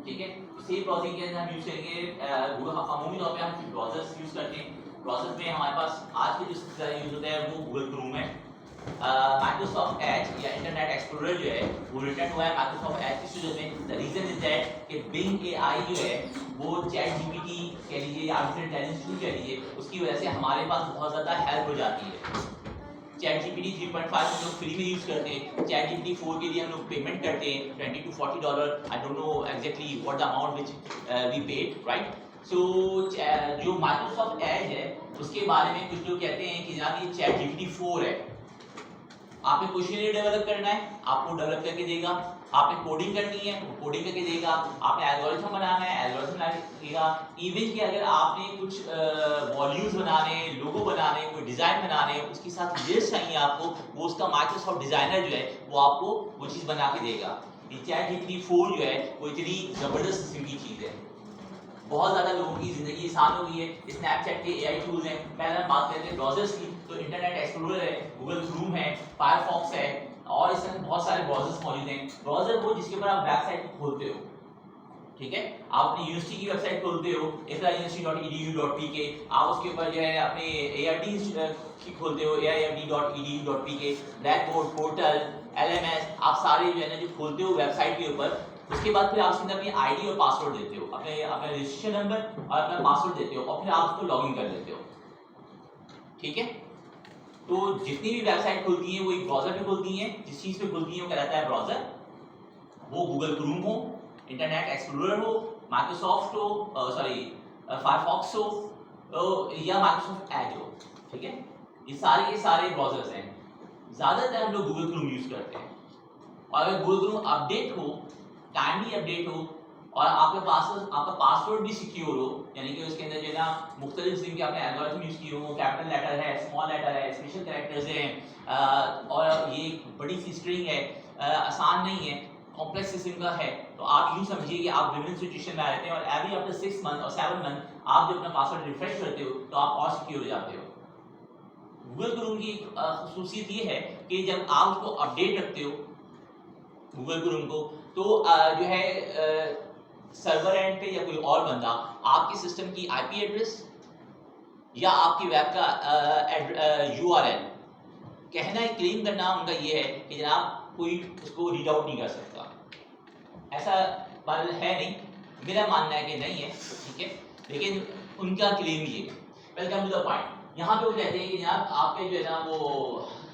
ठीक है। Same browsing के अंदर हम यूज करेंगे अमूमी तौर पे हम ब्राउजर्स यूज करते हैं। ब्राउजर्स में हमारे पास आज के जो सबसे ज़्यादा यूज होता है वो गूगल क्रोम है। माइक्रोसॉफ्ट एज या इंटरनेट एक्सप्लोरर जो है वो रिटर्न हुआ है माइक्रोसॉफ्ट एज की सूरत में। द रीजन इज दैट कि बिंग एआई जो है वो चैट जीपीटी कह लीजिए या आर्टिफिशियल इंटेलिजेंस टूल कह लीजिए, उसकी वजह से हमारे पास बहुत ज़्यादा हेल्प हो जाती है। चैट जीपीटी 3.5 हम लोग फ्री में यूज़ करते हैं। चैट जीपीटी 4 के लिए हम लोग पेमेंट करते हैं $20 to $40। I don't know exactly what the amount which we paid, right. So जो माइक्रोसॉफ्ट एज है उसके बारे में कुछ लोग कहते हैं कि जनाब ये चैट जीपीटी 4 है। आपने कुछ नहीं डेवलप करना है, आपको डेवलप करके देगा। आपने कोडिंग करनी है, वो कोडिंग करके देगा। आपने एल्गोरिथम बनाना है, एल्गोरिथम देगा। इवन कि अगर आपने कुछ वॉल्यूम्स बनाने, लोगो बनाने, कोई डिज़ाइन बनाने, उसके साथ लिस्ट चाहिए आपको, वो उसका माइक्रोसॉफ्ट डिज़ाइनर जो है वो आपको वो चीज़ बना के देगा। ये चैट जीपीटी 4 जो है वो इतनी ज़बरदस्त किस्म की चीज़ है। बहुत ज़्यादा लोगों की ज़िंदगी आसान हो गई है। स्नैपचैट के एआई टूल्स हैं। पहले हम बात करते हैं ब्राउजर्स की, तो इंटरनेट एक्सप्लोरर है, गूगल क्रोम है, फायरफॉक्स है और इस तरह बहुत सारे ब्राउजर्स मौजूद हैं। ब्राउजर वो जिसके ऊपर आप वेबसाइट को खोलते हो, ठीक है। आप अपनी यूनिवर्सिटी की वेबसाइट खोलते हो ifrauniversity.edu.pk, आप उसके ऊपर जो है अपने ARD की खोलते हो AIMD.edu.pk, ब्लैकबोर्ड, पोर्टल, LMS, आप सारे जो है ना जो खोलते हो वेबसाइट के ऊपर। उसके बाद फिर आप उसके अंदर अपनी आईडी और पासवर्ड देते हो, अपने अपना रजिस्ट्रेशन नंबर और अपना पासवर्ड देते हो और फिर आप उसको लॉगिन कर लेते हो, ठीक है। तो जितनी भी वेबसाइट खुलती है वो एक ब्राउजर पे खुलती है। जिस चीज़ पे खुलती है वो कहलाता है ब्राउजर। वो गूगल क्रोम हो, इंटरनेट एक्सप्लोरर हो, माइक्रोसॉफ्ट हो, सॉरी फायरफॉक्स हो, या माइक्रोसॉफ्ट एज हो, ठीक है। ये सारे ब्राउजर्स हैं। ज़्यादातर हम लोग गूगल क्रोम यूज़ करते हैं। और अगर गूगल क्रोम अपडेट हो, टाइमली अपडेट हो और आपका पासवर्ड भी सिक्योर हो, यानी कि उसके अंदर जो है ना मुख्तलिफ किस्म के आपने एल्गोरिथम यूज़ किए हो, कैपिटल लेटर है, स्मॉल लेटर है, स्पेशल कैरेक्टर्स हैं, और ये बड़ी सी स्ट्रिंग है, आसान नहीं है, कॉम्प्लेक्स किस्म का है, तो आप यूँ समझिए कि आप विभिन्न सिचुएशन में आ जाते हैं और एवरी आफ्टर 6 मंथ और 7 मंथ आप जब अपना पासवर्ड रिफ्रेश करते हो तो आप और सिक्योर हो जाते हो। गूगल क्रोम की खसूसियत ये है कि जब आप उसको अपडेट रखते हो गूगल क्रोम को, तो जो है सर्वर एंड पे या कोई और बंदा आपके सिस्टम की आईपी एड्रेस या आपकी वेब का यूआरएल कहना है, क्लेम करना उनका ये है कि जनाब कोई उसको रीड आउट नहीं कर सकता। ऐसा बात है नहीं, मेरा मानना है कि नहीं है, ठीक है, लेकिन उनका क्लेम ये है। Welcome to the point. यहाँ पे वो कहते हैं कि जनाब आपके जो है ना वो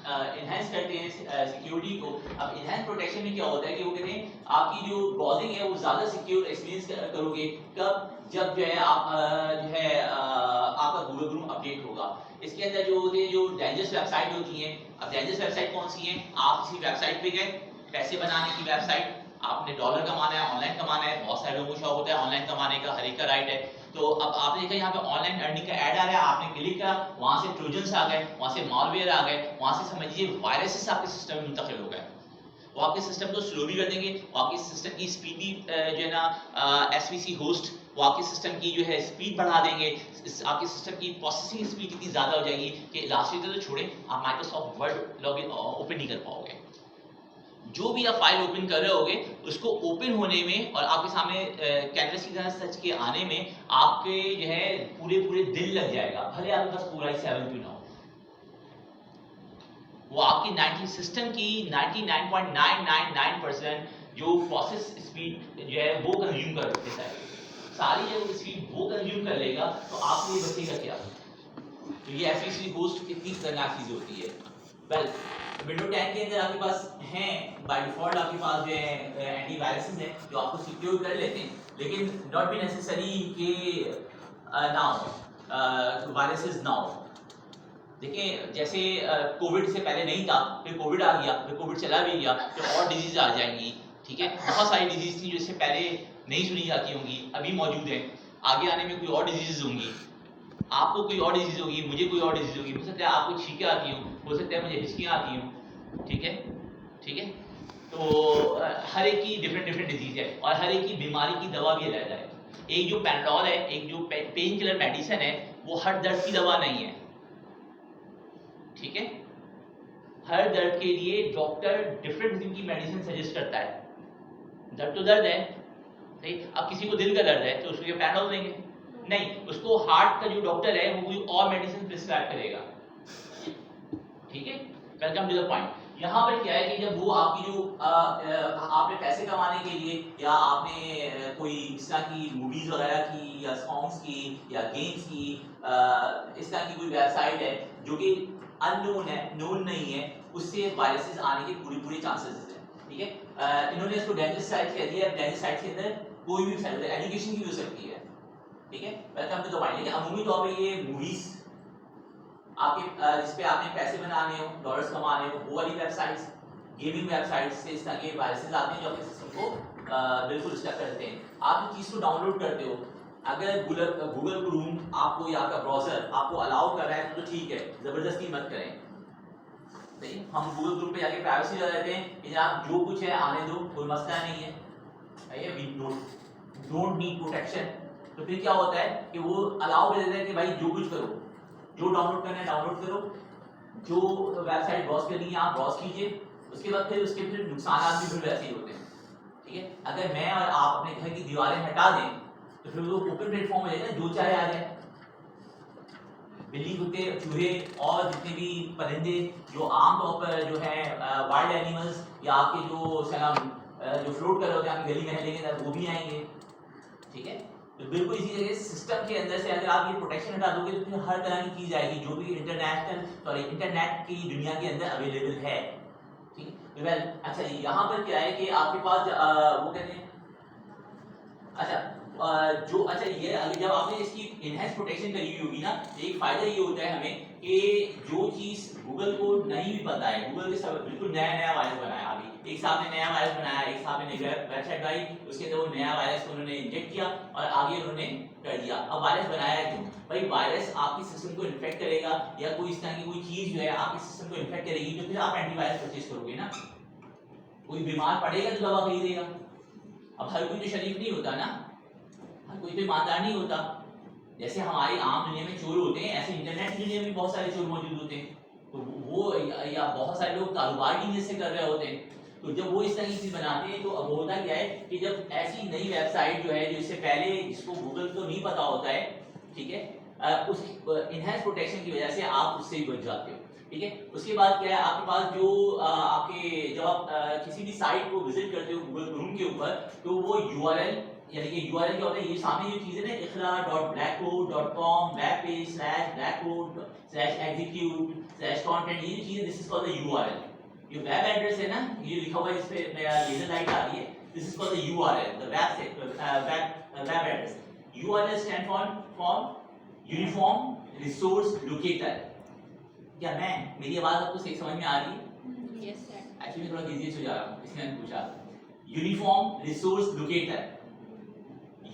इन्हेंस करते हैं सिक्योरिटी को। अब इन्हेंस प्रोटेक्शन में क्या होता है कि वो कहते हैं आपकी जो ब्राउजिंग है वो ज़्यादा सिक्योर एक्सपीरियंस करोगे कब, जब जो है आप जो है आपका गूगल क्रोम अपडेट होगा। इसके अंदर जो होते हैं जो डेंजरस वेबसाइट होती हैं। अब डेंजरस वेबसाइट कौन सी हैं? आप किसी वेबसाइट पे गए, पैसे बनाने की वेबसाइट, आपने डॉलर कमाना है, ऑनलाइन कमाना है, बहुत सारे लोगों को शौक होता है ऑनलाइन कमाने का, हर एक का राइट है। तो अब आपने देखा यहाँ पे ऑनलाइन अर्निंग का ऐड आ रहा है, आपने क्लिक करा, वहां से ट्रोजन्स आ गए, वहां से मालवेयर आ गए, वहां से समझिए वायरसेस आपके सिस्टम में मुंतकिल हो गए। वो आपके सिस्टम को स्लो भी कर देंगे, वो आपके सिस्टम की स्पीड भी जो है ना एसवीसी होस्ट वो आपके सिस्टम की जो है स्पीड बढ़ा देंगे। आपके सिस्टम की प्रोसेसिंग स्पीड इतनी ज़्यादा हो जाएगी कि लास्ट ईयर तो छोड़े आप माइक्रोसॉफ्ट वर्ड लॉगिन ओपन नहीं कर पाओगे। जो भी आप फाइल ओपन कर रहे होगे उसको ओपन होने में और आपके सामने कैनवस की तरह सच के आने में आपके जो है पूरे दिन लग जाएगा, भले आपके पास पूरा ही 7 क्यों ना हो। वो आपकी 90 सिस्टम की 99.999% जो प्रोसेस स्पीड जो है वो कंज्यूम कर सकते हैं। सारी जगह स्पीड वो कंज्यूम कर लेगा तो आपके लिए बचेगा क्या? तो ये एफईसी होस्ट कितनी खतरनाक चीज होती है। वेल विंडो 10 के अंदर आपके पास हैं बाय डिफॉल्ट आपके पास जो है एंटीवायरसेस हैं जो आपको सिक्योर कर लेते हैं, लेकिन नॉट बी नेसेसरी कि ना हो वायरसेस ना हो। देखिए जैसे कोविड से पहले नहीं था, फिर कोविड आ गया, फिर कोविड चला भी गया, फिर और डिजीज आ जाएंगी, ठीक है। बहुत सारी डिजीज थी जो इससे पहले नहीं सुनी जाती होंगी, अभी मौजूद हैं, आगे आने में कोई और डिजीज होंगी, आपको कोई और डिजीज होगी, मुझे कोई और डिजीज होगी, हो सकता है आपको छींकें आती हों, हो सकता है मुझे हिचकियाँ आती हों, ठीक है, ठीक है। तो हर एक की डिफरेंट डिजीज है और हर एक की बीमारी की दवा भी अलग है। एक जो पैराडोल है, एक जो पेन किलर मेडिसिन है, वो हर दर्द की दवा नहीं है, ठीक है। हर दर्द के लिए डॉक्टर डिफरेंट किस्म की मेडिसिन सजेस्ट करता है। दर्द तो दर्द है, सही। अब किसी को दिल का दर्द है तो उसको ये पैराडोल देंगे नहीं, उसको हार्ट का जो डॉक्टर है वो कोई और मेडिसिन प्रिस्क्राइब करेगा, ठीक है। Welcome to the point. यहाँ पर क्या है कि जब वो आपकी जो आपने पैसे कमाने के लिए या आपने कोई इस तरह की मूवीज वगैरह की या सॉन्ग्स की या गेम्स की इस तरह की कोई वेबसाइट है जो कि अननोन है, नोन नहीं है, उससे वायरसेस आने के पूरे चांसेस हैं, ठीक है। इन्होंने इसको डेंजरस साइट कह दिया। डेंजरस साइट के अंदर कोई भी साइट एजुकेशन की हो सकती है, ठीक है। Welcome to the point. लेकिन अमूमी तौर पे ये मूवीज आपके जिस पे आपने पैसे बनाने हो, डॉलर्स कमाने हो, वो वाली वेबसाइट्स, गेमिंग वेबसाइट्स से इस तरह के वायरसेस आते हैं जो आपके सिस्टम को बिल्कुल डिस्टर्ब करते हैं। आप जो चीज़ को डाउनलोड करते हो, अगर गूगल क्रोम आपको या आपका ब्राउजर आपको अलाउ कर रहा है तो ठीक है, जबरदस्ती मत करें, सही। हम गूगल क्रोम पे जाके प्राइवेसी लगा देते हैं कि आप जो कुछ है आने दो, कोई मसला नहीं है, वी डोंट नीड प्रोटेक्शन। तो फिर क्या होता है कि वो अलाउ कर देता है कि भाई जो कुछ करो, जो डाउनलोड करना है डाउनलोड करो, जो वेबसाइट ब्राउज करनी है आप ब्राउज कीजिए। उसके बाद फिर नुकसान भी फिर वैसे ही होते हैं, ठीक है। अगर मैं और आप अपने घर की दीवारें हटा दें तो फिर वो ओपन प्लेटफॉर्म हो जाएगा, जो चाहे आ जाए। बिल्ली, कुत्ते, चूहे और जितने भी परिंदे जो आमतौर पर जो है वाइल्ड एनिमल्स या आपके जो फ्लोट कर रहे होते हैं आपकी गली महल्ले के अंदर, वो भी आएंगे, ठीक है। तो बिल्कुल इसी तरह सिस्टम के अंदर से अगर आप ये प्रोटेक्शन हटा दोगे तो फिर हर तरह की चीज आएगी जो भी इंटरनेट की दुनिया के अंदर अवेलेबल है, ठीक है। वेल अच्छा जी, यहाँ पर क्या है कि आपके पास वो कहते हैं अच्छा ये अगर जब आपने इसकी इनहेंस प्रोटेक्शन करी हुई होगी ना, एक फायदा ये होता है हमें कि जो चीज गूगल को नहीं भी पता है, गूगल के सब बिल्कुल नया वायरस बनाया। अभी एक साहब ने नया वायरस बनाया, एक साहब ने वेबसाइट बनाई, उसके अंदर वो नया वायरस को उन्होंने इंजेक्ट किया और आगे उन्होंने कर दिया। अब वायरस बनाया है क्यों? भाई वायरस आपके सिस्टम को इन्फेक्ट करेगा या कोई इस तरह की कोई चीज जो है आपके सिस्टम को इन्फेक्ट करेगी तो फिर आप एंटीवायरस परचेज करोगे ना। कोई बीमार पड़ेगा तो दवा खरीदेगा। अब हर कोई तो शरीफ नहीं होता ना, कोई तो ईमानदार नहीं होता। जैसे हमारी आम दुनिया में चोर होते हैं, ऐसे इंटरनेट की दुनिया में बहुत सारे चोर मौजूद होते हैं। तो वो या बहुत सारे लोग कारोबार की नीयत से कर रहे होते हैं। तो जब वो इस तरह की चीज बनाते हैं तो अब होता क्या है कि जब ऐसी नई वेबसाइट जो है जो इससे पहले जिसको गूगल को नहीं पता होता है, ठीक है, उस इनहेंस प्रोटेक्शन की वजह से आप उससे भी बच जाते हो, ठीक है। उसके बाद क्या है आपके पास जो आपके जब आप किसी भी साइट को विजिट करते हो गूगल क्रोम के ऊपर, तो वो यूआरएल यानी कि यूआरएल क्या होता है, ये सामने जो चीजें ना iqra.blackcode.com webpage/blackcode/execute/content, ये चीजें this is called the URL. ये वेब एड्रेस है ना, ये लिखा हुआ है इस पे मेरा लेजर लाइट आ रही है, this is called the URL, the web address. URL stand for uniform resource locator. क्या मेरी आवाज आपको सही समझ में आ रही है? Yes sir. एक्चुअली थोड़ा कंफ्यूज हो जा रहा हूं इसलिए मैंने पूछा। यूनिफॉर्म रिसोर्स लोकेटर,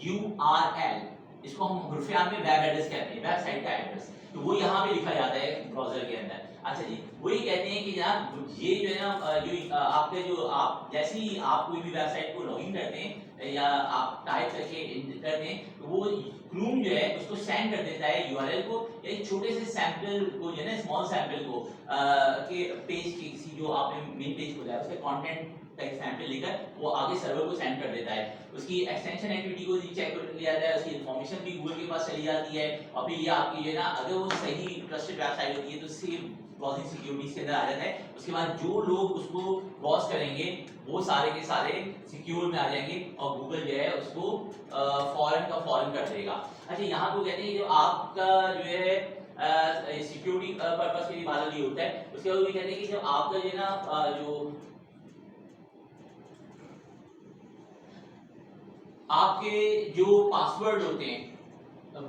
URL, इसको हम हुर्फे-आम में वेब एड्रेस कहते हैं, वेबसाइट का एड्रेस। तो वो यहाँ पे लिखा जाता है ब्राउज़र के अंदर। अच्छा जी, वही कहते हैं कि जनाब ये जो है ना जो आपके जो आप जैसे ही आप कोई भी वेबसाइट को लॉगिन करते हैं या आप टाइप करके करते हैं तो वो क्रोम जो है उसको सेंड कर देता है यूआरएल को, एक छोटे से सैंपल को जो है ना स्मॉल सैंपल को के पेज की किसी जो आपने मेन पेज खोला है उसके कंटेंट का एक सैंपल लेकर वो आगे सर्वर को सेंड कर देता है। उसकी एक्सटेंशन एक्टिविटी को चेक कर लिया जाता है, उसकी इन्फॉर्मेशन भी गूगल के पास चली जाती है और फिर ये आपकी जो है ना अगर वो सही ट्रस्टेड वेबसाइट होती है तो सेम ब्राउजिंग सिक्योरिटीज के अंदर आ जाता है। उसके बाद जो लोग उसको ब्राउज करेंगे वो सारे के सारे सिक्योर में आ जाएंगे और गूगल जो है उसको फॉरेन का फॉरेन कर देगा। अच्छा यहाँ पे कहते हैं जो आपका जो है सिक्योरिटी पर्पस के लिए बात नहीं होता है, उसके बाद वो कहते हैं कि जब आपका जो है ना जो आपके जो पासवर्ड होते हैं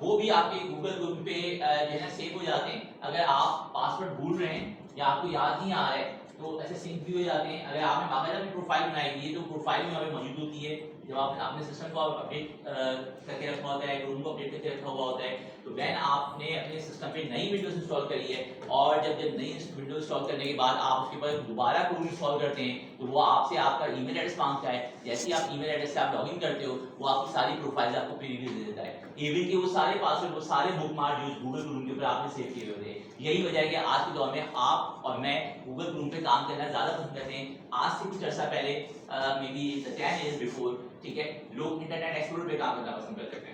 वो भी आपके गूगल ग्रुप पे जो है ना सेव हो जाते हैं। अगर आप पासवर्ड भूल रहे हैं या आपको याद नहीं आ रहा है तो ऐसे सिंक भी हो जाते हैं। अगर आपने बाकायदा अपनी प्रोफाइल बनाई हुई है तो प्रोफाइल में हमें मौजूद होती है। जब आपने अपने सिस्टम को अपडेट करके रखा होता है, ग्रुप को अपडेट करके रखा हुआ होता है, तो वैन आपने अपने सिस्टम पे नई विंडोज इंस्टॉल करी है और जब नई विंडोज इंस्टॉल करने के बाद आप उसके ऊपर दोबारा क्रोम इंस्टॉल करते हैं तो वो आपसे आपका ईमेल एड्रेस मांगता है। जैसे ही आप ईमेल एड्रेस से आप लॉगिन करते हो वो आपकी सारी प्रोफाइल आपको प्रीव्यू दे देता है, इवन के वो सारे पासवर्ड वो सारे बुकमार्क जो गूगल क्रोम के ऊपर आपने सेव किए हुए थे। यही वजह है कि आज के दौर में आप और मैं गूगल क्रोम पे काम करना ज्यादा पसंद करते हैं। आज से कुछ अर्सा पहले मे बी 10 years before, ठीक है, लोग इंटरनेट एक्सप्लोरर पे काम करना पसंद करते थे,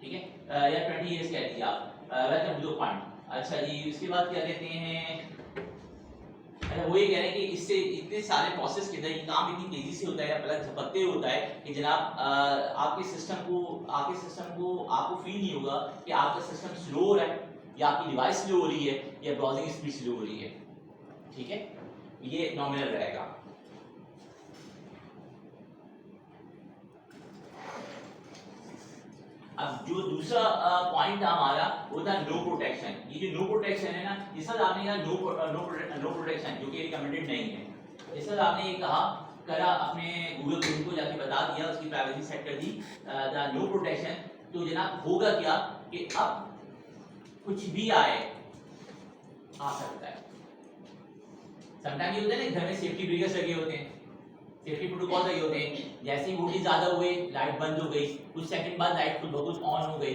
ठीक है, या 20 years कह लीजिए आप। Welcome to the point. अच्छा जी, उसके बाद क्या कहते हैं, वो ये कह रहे हैं कि इससे इतने सारे प्रोसेस के अंदर ये काम इतनी तेजी से होता है, पलक झपकते होता है कि जनाब आपके सिस्टम को आपको फील नहीं होगा कि आपका सिस्टम स्लो हो रहा है, या आपकी डिवाइस स्लो हो रही है, या ब्राउजिंग स्पीड स्लो हो रही है, ठीक है, ये नॉमिनल रहेगा। अब जो दूसरा पॉइंट था हमारा वो था नो प्रोटेक्शन। ये जो नो प्रोटेक्शन है ना, इस पर आपने कहा नो प्रोटेक्शन जो कि रिकमेंडेड नहीं है, इस पर आपने ये कहा करा अपने गूगल क्रोम को जाके बता दिया, उसकी प्राइवेसी सेट कर दी द नो प्रोटेक्शन। तो जनाब होगा क्या कि अब कुछ भी आए आ सकता है। समटाइम ये होता है ना, घर में सेफ्टी ब्रेकर्स लगे होते हैं, सेफ्टी प्रोटोकॉल लगे होते हैं, जैसे ही वोल्टेज ज्यादा हुए लाइट बंद हो गई, कुछ सेकंड बाद लाइट खुद ब खुद ऑन हो गई,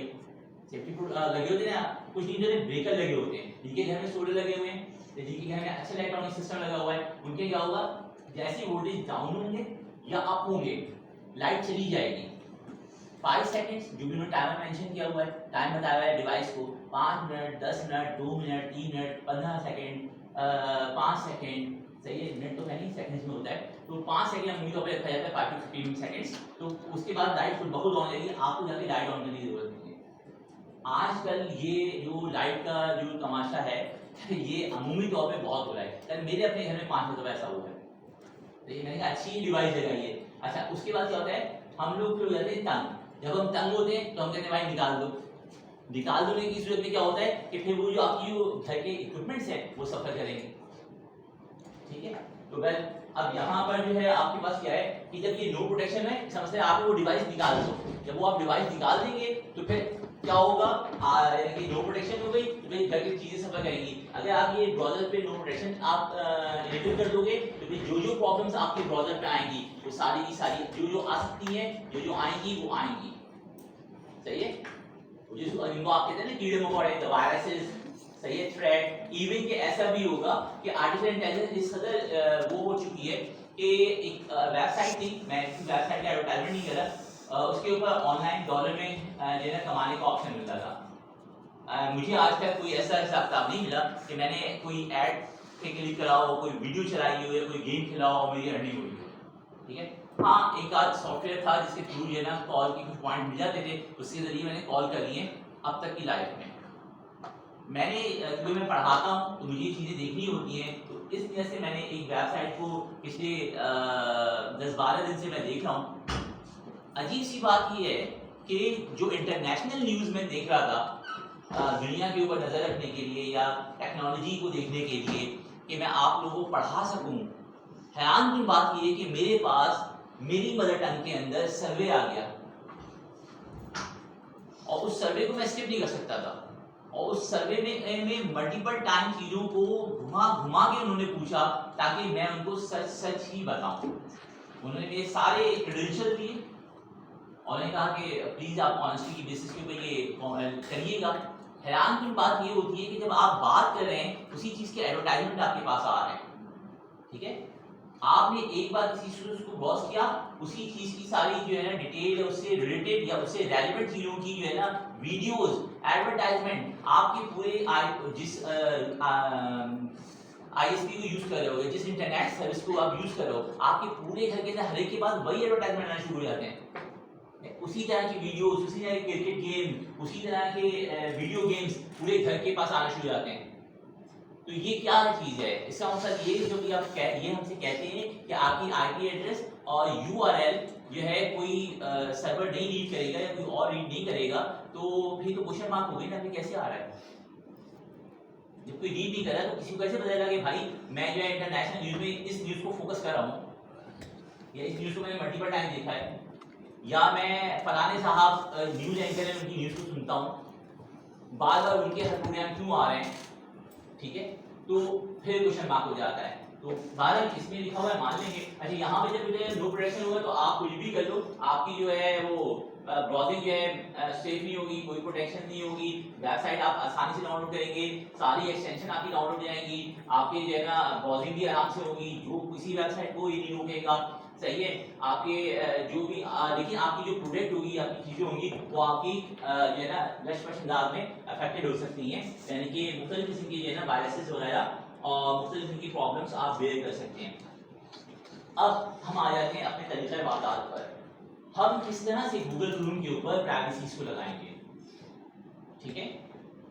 सेफ्टी लगे होते हैं ना। कुछ चीजें ब्रेकर लगे होते हैं, जिनके घर में सोलर लगे हुए हैं, जिनके घर में अच्छा इलेक्ट्रॉनिक सिस्टम लगा हुआ है, उनके क्या होगा, जैसे वोल्टेज डाउन होंगे या अप होंगे लाइट चली जाएगी। 5 सेकंड्स जो भी उन्होंने टाइमर मेंशन किया हुआ है, टाइम बताया हुआ है डिवाइस को, 5 minute, 10 minute, 2 minute, 3 minute, 15 second, 5 second, सही है, मिनट तो है नहीं, सेकंड्स में होता है, तो 5 सेकंड हम उम्मीद पे रखा जाता है, 5 to 15 सेकंड्स। तो उसके बाद लाइट खुद बहुत ऑन हो जाएगी, आपको जाके लाइट ऑन करने की जरूरत नहीं है। आजकल ये जो लाइट का जो तमाशा है ये अमूमी तौर पे बहुत हो रहा है। मेरे अपने घर में 5 दफा ऐसा हुआ है, तो ये मैंने कहा अच्छी डिवाइस लगाई है। अच्छा, उसके बाद क्या होता है, हम लोग फिर हो जाते हैं तंग। जब हम तंग होते हैं तो हम कहते हैं भाई निकाल दो। निकाल दोने की सूरत में क्या होता है कि फिर वो जो आपकी घर के इक्विपमेंट्स हैं वो सफर करेंगे, ठीक है। तो वेल अब यहाँ पर जो है आपके पास क्या है कि जब ये नो प्रोटेक्शन है, समझते हैं आप वो डिवाइस निकाल दो। जब वो आप डिवाइस निकाल देंगे तो फिर क्या होगा, कि नो प्रोटेक्शन हो गई तो फिर घर की चीजें सफर करेंगी। अगर आप ये ब्राउजर पे नो प्रोटेक्शन आप इनेबल कर दोगे तो फिर जो प्रॉब्लम्स आपके ब्राउजर पे आएंगी वो सारी की सारी जो आ सकती हैं, जो आएंगी वो आएंगी, सही है। जिसको इनको आप कहते हैं ना कीड़े मकोड़े, वायरसेस, सही है, थ्रेट। इवन के ऐसा भी होगा कि आर्टिफिशियल इंटेलिजेंस इस कदर वो हो चुकी है कि एक वेबसाइट थी, मैं किसी वेबसाइट का एडवर्टाइजमेंट नहीं कर रहा, उसके ऊपर ऑनलाइन डॉलर में जो है कमाने का ऑप्शन मिलता था। मुझे आज तक कोई ऐसा हिसाब किताब नहीं मिला कि मैंने कोई ऐड पे क्लिक करा हो, कोई वीडियो चलाई हो या कोई गेम खेला हो और मेरी अर्निंग हुई हो, ठीक है। हाँ, एक आध सॉफ्टवेयर था जिसके थ्रू जो है ना कॉल के कुछ पॉइंट मिल जाते थे, उसके जरिए मैंने कॉल कर लिए अब तक की लाइफ में। मैंने क्योंकि मैं पढ़ाता हूँ तो मुझे ये चीज़ें देखनी होती हैं, तो इस वजह से मैंने एक वेबसाइट को पिछले 10-12 दिन से मैं देख रहा हूँ। अजीब सी बात ये है कि जो इंटरनेशनल न्यूज़ में देख रहा था दुनिया के ऊपर नज़र रखने के लिए या टेक्नोलॉजी को देखने के लिए कि मैं आप लोगों को पढ़ा सकूँ, हैरानकुन बात ये है कि मेरे पास मेरी मदर टंग के अंदर सर्वे आ गया और उस सर्वे को मैं स्किप नहीं कर सकता था। और उस सर्वे में मल्टीपल टाइम चीज़ों को घुमा घुमा के उन्होंने पूछा ताकि मैं उनको सच सच ही बताऊं। उन्होंने मेरे सारे क्रेडेंशियल दिए और उन्होंने कहा कि प्लीज़ आप ऑनेस्टी की बेसिस के ऊपर ये करिएगा। हैरानकुन बात ये होती है कि जब आप बात कर रहे हैं उसी चीज़ के एडवर्टाइजमेंट आपके पास आ रहे हैं, ठीक है। आपने एक बार किसी चीज को ब्राउज किया, उसी चीज की सारी जो है ना डिटेल या उससे रिलेटेड या उससे रेलेवेंट चीजों की जो है ना वीडियोस, एडवर्टाइजमेंट आपके पूरे जिस आईएसपी को यूज कर रहे हो, जिस इंटरनेट सर्विस को आप यूज कर रहे हो, आपके पूरे घर के अंदर हर एक के बाद वही एडवर्टाइजमेंट आना शुरू हो जाते हैं। उसी तरह की वीडियोस, उसी तरह के क्रिकेट गेम, उसी तरह के वीडियो गेम्स पूरे घर के पास आना शुरू हो जाते हैं। तो ये क्या चीज़ है, इसका मतलब ये जो कि आप ये हमसे कहते हैं कि आपकी आईपी एड्रेस और यूआरएल जो है कोई सर्वर नहीं रीड करेगा या कोई और रीड नहीं करेगा, तो फिर तो क्वेश्चन मार्क हो गई ना, फिर कैसे आ रहा है। जब कोई रीड नहीं कर रहा तो किसी को कैसे पता चलेगा कि भाई मैं जो है इंटरनेशनल न्यूज़ में इस न्यूज़ को फोकस कर रहा हूँ या इस न्यूज़ को मैंने मल्टीपल टाइम देखा है या मैं फलाने साहब न्यूज़ एंकर हैं उनकी न्यूज़ को सुनता हूँ, बार बार उनके हर प्रोग्राम क्यों आ रहे हैं, ठीक है। तो फिर क्वेश्चन मार्क हो जाता है। तो भारत इसमें लिखा हुआ है मान लेंगे। अच्छा, यहाँ पे जब नो प्रोटेक्शन होगा तो आप कुछ भी कर लो, आपकी जो है वो ब्राउजिंग जो है सेफ नहीं होगी, कोई प्रोटेक्शन नहीं होगी, वेबसाइट आप आसानी से डाउनलोड करेंगे, सारी एक्सटेंशन आपकी डाउनलोड हो जाएंगी, आपकी जो है ना ब्राउजिंग भी आराम से होगी, जो किसी वेबसाइट को ये नहीं रोकेगा, सही है। आपके जो भी लेकिन आपकी जो प्रोडक्ट होगी, आपकी चीज़ें होंगी, वो आपकी जो है ना लक्ष्य अंदाज में अफेक्टेड हो सकती हैं, यानी कि मुख्तलिफ किस्म की जो है ना वायरसेस वगैरह और मुख्तलिफ किस्म की प्रॉब्लम्स आप बेयर कर सकते हैं। अब हम आ जाते हैं अपने तरीक़े वारदात पर। हम किस तरह से गूगल क्रोम के ऊपर प्राइवेसी को लगाएंगे, ठीक है।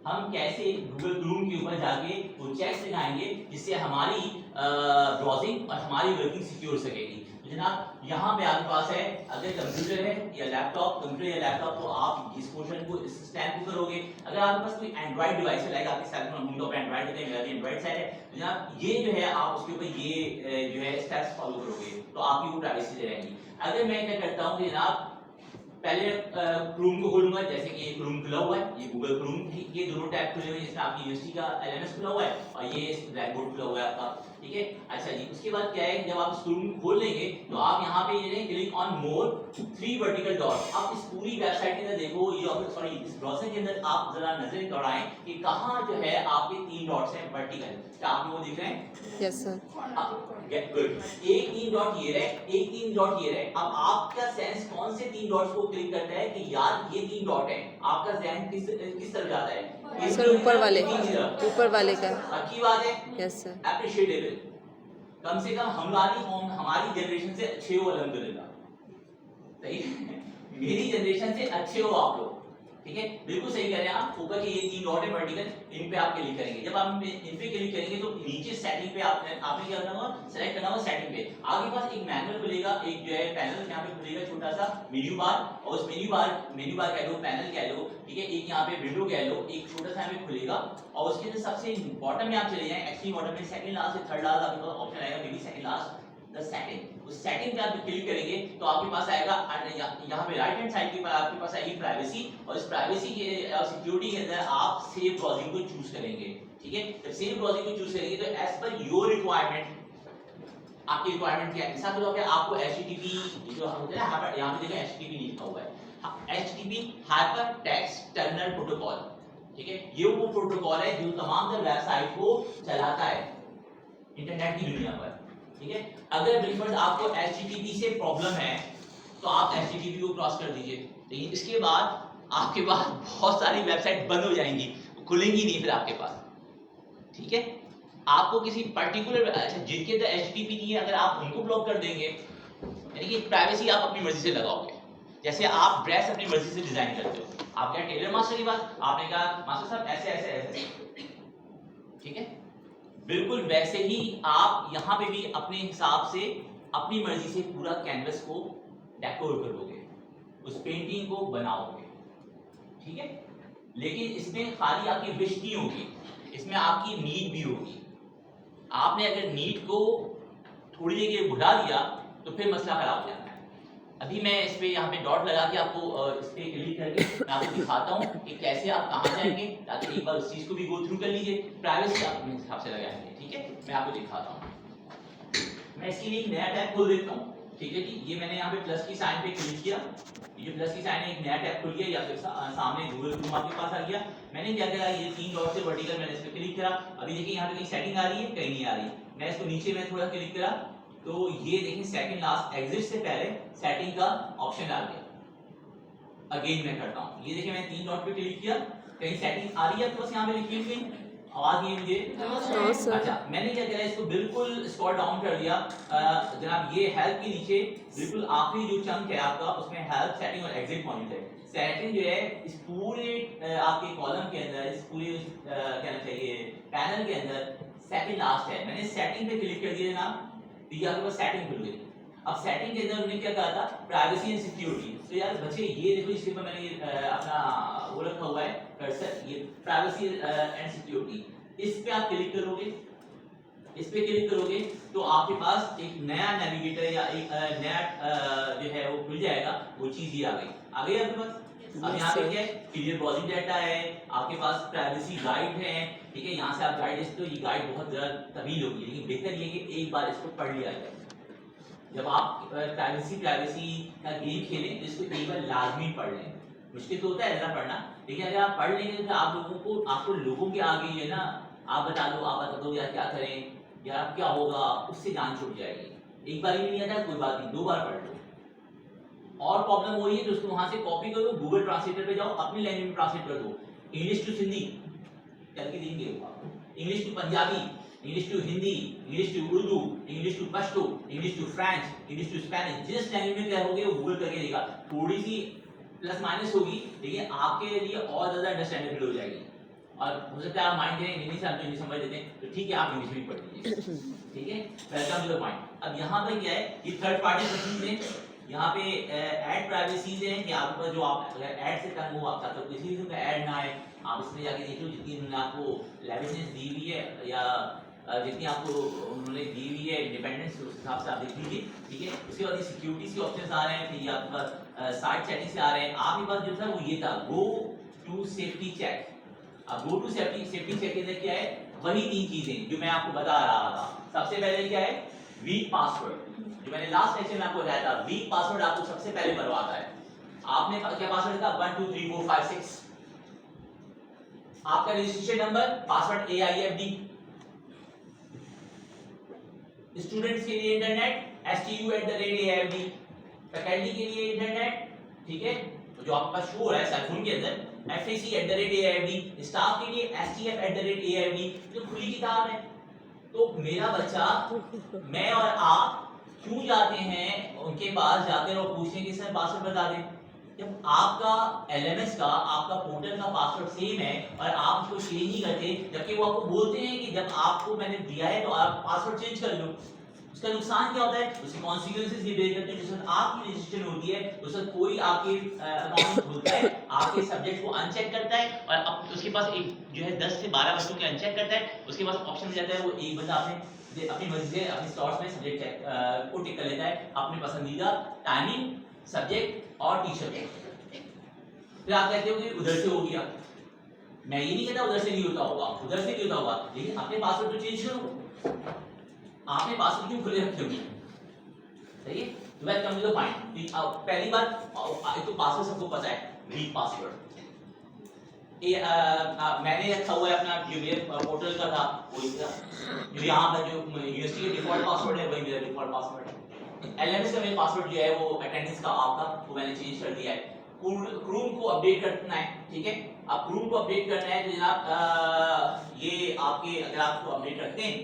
हम कैसे गूगल क्रोम के ऊपर जाके वो चेक्स लगाएंगे जिससे हमारी ब्राउजिंग और हमारी वर्किंग सिक्योर सकेगी। तो जनाब यहाँ पे आपके पास है, अगर कंप्यूटर है या लैपटॉप, कंप्यूटर या लैपटॉप, तो आप इस पोर्शन को इस स्टैंड को करोगे। अगर आपके पास कोई एंड्रॉइड डिवाइस है, लाइक आपके cell phone home top Android होते हैं, मेरा भी एंड्रॉइड सेट है, तो जनाब ये जो है आप उसके ऊपर ये जो है स्टेप्स फॉलो करोगे तो आपकी वो प्राइवेसी रहेगी। अगर मैं क्या करता हूँ कि जनाब पहले क्रोम को खोलूंगा, जैसे कि ये क्रोम खुला हुआ है, ये गूगल क्रोम, ये दोनों टैब खुले हुए हैं, जिसमें आपकी यूनिवर्सिटी का एलएमएस खुला हुआ है और ये ब्लैक बोर्ड खुला हुआ है आपका, ठीक है। अच्छा जी, उसके बाद क्या है, जब आप इस क्रोम खोल लेंगे तो आप यहाँ पे ये click on more 3 vertical dot. आप इस पूरी वेबसाइट के अंदर देखो, ये सॉरी इस ब्राउज़र के अंदर आप जरा नजर दौड़ाएं कि कहाँ जो है आपके 3 डॉट्स हैं वर्टिकल, क्या आप वो दिख रहे हैं? Yes sir. Get good. एक 3 डॉट ये रहे, एक 3 डॉट ये रहे। अब आपका सेंस कौन से 3 डॉट्स को क्लिक करता है कि यार ये 3 डॉट है, आपका ध्यान किस तरफ जाता है? सर ऊपर वाले का। अच्छी बात है, यस सर। एप्रिशिएटेबल। कम से कम हमारी जनरेशन से अच्छे हो अल्हम्दुलिल्लाह, सही है? मेरी जनरेशन से अच्छे हो आप लोग, ठीक है, बिल्कुल सही कह रहे हैं आप। ऊपर के ये 3 डॉट है वर्टिकल, इन पे आप क्लिक करेंगे। जब आप इन पे क्लिक करेंगे तो नीचे सेटिंग पे आपने क्या करना होगा, सेलेक्ट करना होगा सेटिंग पे। आपके पास एक मैनुअल खुलेगा, एक जो है पैनल यहाँ पे खुलेगा, छोटा सा मेन्यू बार, और उस मेन्यू बार कह लो, पैनल कह लो, ठीक है, एक यहाँ पे विंडो कह लो, एक छोटा सा यहाँ पे खुलेगा, और उसके अंदर सबसे बॉटम में आप चले जाएं, एक्चुअली बॉटम में सेकंड लास्ट से थर्ड लास्ट आपके पास ऑप्शन आएगा, may be second last the setting. उस सेटिंग पे आप क्लिक करेंगे तो आपके पास आएगा यहाँ पे राइट हैंड साइड के पर आपके पास आएगी प्राइवेसी, और इस प्राइवेसी के सिक्योरिटी के अंदर आप सेव ब्राउजिंग को चूज करेंगे, ठीक है। जब सेव ब्राउजिंग को चूज करेंगे तो एज पर योर रिक्वायरमेंट, आपकी रिक्वायरमेंट क्या है, ऐसा तो क्या आपको HTTP जो होता है ना, यहाँ पे देखो HTTP लिखा हुआ है, HTTP hyper text terminal protocol, ठीक है। ये वो प्रोटोकॉल है जो तमाम वेबसाइट को चलाता है इंटरनेट की दुनिया पर, ठीक है। अगर बिल्कुल आपको HTTP से प्रॉब्लम है तो आप HTTP को क्रॉस कर दीजिए, लेकिन इसके बाद आपके पास बहुत सारी वेबसाइट बंद हो जाएंगी, खुलेंगी नहीं फिर आपके पास, ठीक है। आपको किसी पर्टिकुलर जिनके अंदर HTTP नहीं है, अगर आप उनको ब्लॉक कर देंगे, यानी कि प्राइवेसी आप अपनी मर्जी से लगाओगे। जैसे आप ड्रेस अपनी मर्जी से डिजाइन करते हो, आप क्या टेलर मास्टर की बात, आपने कहा मास्टर साहब ऐसे ऐसे ऐसे, ठीक है, बिल्कुल वैसे ही आप यहाँ पे भी अपने हिसाब से अपनी मर्जी से पूरा कैनवस को डेकोर करोगे, उस पेंटिंग को बनाओगे, ठीक है। लेकिन इसमें खाली आपकी विश नहीं होगी, इसमें आपकी नीड भी होगी। आपने अगर नीड को थोड़ी देर के लिए बुढ़ा दिया तो फिर मसला खराब हो जाता है। अभी मैं इस पे यहाँ पे डॉट लगा के आपको इस पे क्लिक करके मैं आपको दिखाता हूँ कि कैसे आप कहाँ जाएंगे, ताकि एक बार उस चीज को भी गो थ्रू कर लीजिए। प्राइवेसी आप अपने हिसाब से लगाएंगे, ठीक है। मैं आपको दिखाता हूँ, मैं इसके लिए एक नया टैब खोल देता हूँ, ठीक है जी। ये मैंने यहाँ पे प्लस की साइन पे क्लिक किया, ये जो प्लस की साइन है एक नया टैब खुल गया, या फिर सामने गूगल क्रोम आपके पास आ गया। मैंने क्या करा, ये 3 डॉट से वर्टिकल मैंने इस पे क्लिक करा। अभी देखिए यहाँ पे कहीं सेटिंग आ रही है, कहीं नहीं आ रही। मैं इसको नीचे में थोड़ा क्लिक करा तो ये देखिए सेकंड लास्ट एग्जिट से पहले सेटिंग का ऑप्शन आ गया। अगेन मैं करता हूँ, ये देखिए मैं 3 डॉट पे क्लिक किया, कहीं सेटिंग आ रही है तो बस यहाँ पे लिखी हुई आवाज नहीं मुझे। अच्छा, मैंने क्या किया, इसको बिल्कुल स्क्रॉल डाउन कर दिया। जनाब ये हेल्प के नीचे बिल्कुल आखिरी जो चंक है आपका, उसमें हेल्प, सेटिंग और एग्जिट मौजूद है। सेटिंग जो है इस पूरे आपके कॉलम के अंदर, इस पूरे कहना चाहिए पैनल के अंदर सेकंड लास्ट है। मैंने सेटिंग पे क्लिक कर दिया जनाब, तो ये आपके पास सेटिंग खुल गई। अब सेटिंग के अंदर उन्होंने क्या कहा था, प्राइवेसी एंड सिक्योरिटी। तो यार बच्चे ये देखो इसके ऊपर मैंने अपना वो रखा हुआ है कर्सर, ये प्राइवेसी एंड सिक्योरिटी। इस पे आप क्लिक करोगे, इस पे क्लिक करोगे तो आपके पास एक नया नेविगेटर या एक नया जो है वो खुल जाएगा। वो चीज ये आ गई आपके पास। अब यहाँ पे क्या है, क्लियर ब्राउजिंग डाटा है, आपके पास प्राइवेसी गाइड है, ठीक है। यहाँ से आप गाइड, तो ये गाइड बहुत ज़्यादा तवील होगी, लेकिन बेहतर ये कि एक बार इसको पढ़ लिया जाए। जब आप प्राइवेसी का गेम खेलें तो इसको एक बार लाजमी पढ़ लें। मुश्किल तो होता है जरा पढ़ना, लेकिन अगर आप पढ़ लेंगे तो आपको लोगों के आगे ये ना आप बता दो यार क्या करें, यार क्या होगा, उससे जान छूट जाएगी। एक बार ही नहीं आता कोई बात नहीं, 2 बार पढ़ लो। और प्रॉब्लम हो रही है तो उसको वहां से कॉपी करो, गूगल ट्रांसलेटर पे जाओ, अपनी लैंग्वेज में ट्रांसलेट कर दो। इंग्लिश टू सिंधी करके देंगे वो आपको, English to Punjabi, English to Hindi, English to Urdu, English to Pashto, English to French, English to Spanish, जिस लैंग्वेज में कहोगे वो गूगल करके देगा। थोड़ी सी प्लस माइनस होगी लेकिन आपके लिए और ज्यादा अंडरस्टैंडेबल हो जाएगी। और हो सकता है आप माइंड करें इंग्लिश आप इंग्लिश समझ लेते हैं तो ठीक है, आप इंग्लिश भी पढ़ लीजिए, ठीक है। Welcome to the point. अब यहाँ पे क्या है, ये थर्ड पार्टी सेटिंग्स है, यहाँ पे ऐड प्राइवेसीज है कि आपके पास जो आप अगर ऐड से तंग हो आप चाहते हो किसी किस्म का ऐड ना आए, आप इसमें जाके देखो जितनी उन्होंने आपको लेविशनेस दी हुई है या जितनी आपको उन्होंने दी हुई है इंडिपेंडेंस, उस हिसाब से आप देख लीजिए, ठीक है। उसके बाद ये सिक्योरिटी के ऑप्शंस आ रहे हैं, फिर ये आपके पास साइट सेटिंग से आ रहे हैं। आपके पास जो था वो ये था, गो टू सेफ्टी चेक। अब गो टू सेफ्टी चेक के अंदर क्या है, वही 3 चीजें जो मैं आपको बता रहा था। सबसे पहले क्या है, वीक पासवर्ड, जो मैंने लास्ट लेक्चर में आपको बताया था, वीक पासवर्ड आपको सबसे पहले बनवाता है। आपने क्या पासवर्ड था, 1 2 3 4 5 6, आपका registration number, password AIFD, students के लिए इंटरनेट STU@AIFD, फैकल्टी के लिए इंटरनेट, ठीक है, जो आपके पास शो हो रहा है सेल फोन के अंदर FAC@AIFD, स्टाफ के लिए STF@AIFD, जो खुली किताब है। तो मेरा बच्चा, मैं और आप क्यों जाते हैं उनके पास जाकर और पूछते हैं कि सर पासवर्ड बता दें, जब आपका LMS का आपका पोर्टल का पासवर्ड सेम है और आप उसको चेंज नहीं करते, जबकि वो आपको बोलते हैं कि जब आपको मैंने दिया है तो आप पासवर्ड चेंज कर लो। उसका नुकसान क्या होता है, उसके कॉन्सिक्वेंसेस ये बेर करते हैं। जिस वक्त आपकी रजिस्ट्रेशन होती है उस वक्त कोई आपके अकाउंट खोलता है, आपके सब्जेक्ट को अनचेक करता है और अब उसके पास एक जो है 10 से 12 बच्चों के अनचेक करता है, उसके पास ऑप्शन मिल जाता है, वो एक बंदा आपने अपनी मर्जी से अपने स्लॉट्स में सब्जेक्ट को टिक कर लेता है अपने पसंदीदा टाइमिंग, सब्जेक्ट और टीचर के। फिर आप कहते हो कि उधर से हो गया, मैं ये नहीं कहता उधर से नहीं होता होगा, उधर से भी होता होगा, लेकिन अपने पासवर्ड तो चेंज करो। आपने पासवर्ड क्यों खुले रखे हुए, सही है। तो वेलकम टू द पॉइंट। पहली बात तो पासवर्ड सबको पता है, वीक पासवर्ड मैंने रखा हुआ है अपना, जो मेरे पोर्टल का था वही था, जो यहाँ पर जो यूनिवर्सिटी का डिफॉल्ट पासवर्ड है वही मेरा डिफॉल्ट पासवर्ड है। LMS का मेरा पासवर्ड जो है वो अटेंडेंस का आपका वो मैंने चेंज कर दिया है। क्रूम को अपडेट करना है, ठीक है। अब क्रूम को अपडेट करना है तो जनाब ये आपके अगर आप उसको अपडेट करते हैं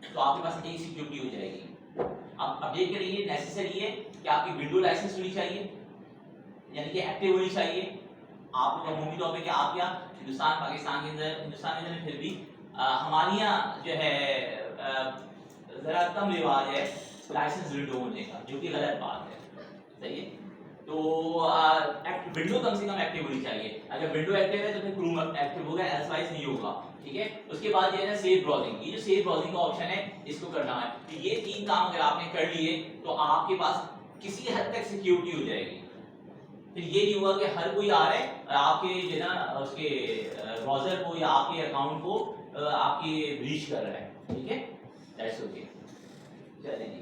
तो आपके पास एक सिक्योरिटी हो जाएगी। आप अपडेट करेंगे, नेसेसरी है कि आपकी विंडो लाइसेंस होनी चाहिए, यानी कि एक्टिव होनी चाहिए। आप अमूमी तौर पे क्या आप क्या हिंदुस्तान पाकिस्तान के अंदर फिर भी हमारे यहाँ जो है जरा कम रिवाज है लाइसेंस विंडो होने का, जो कि गलत बात है, सही है। तो विंडो कम से कम एक्टिव होनी चाहिए। अगर विंडो एक्टिव है तो फिर क्रूम एक्टिव होगा, एल्सवाइज नहीं होगा, ठीक है। उसके बाद ये है ना सेव ब्राउजिंग, ये जो सेव ब्राउजिंग का ऑप्शन है इसको करना है। तो ये 3 काम अगर आपने कर लिए तो आपके पास किसी हद तक सिक्योरिटी हो जाएगी। फिर ये नहीं हुआ कि हर कोई आ रहा है और आपके जो ना उसके ब्राउज़र को या आपके अकाउंट को आपकी ब्रीच कर रहा है, ठीक है। दैट्स ओके, चलिए जी।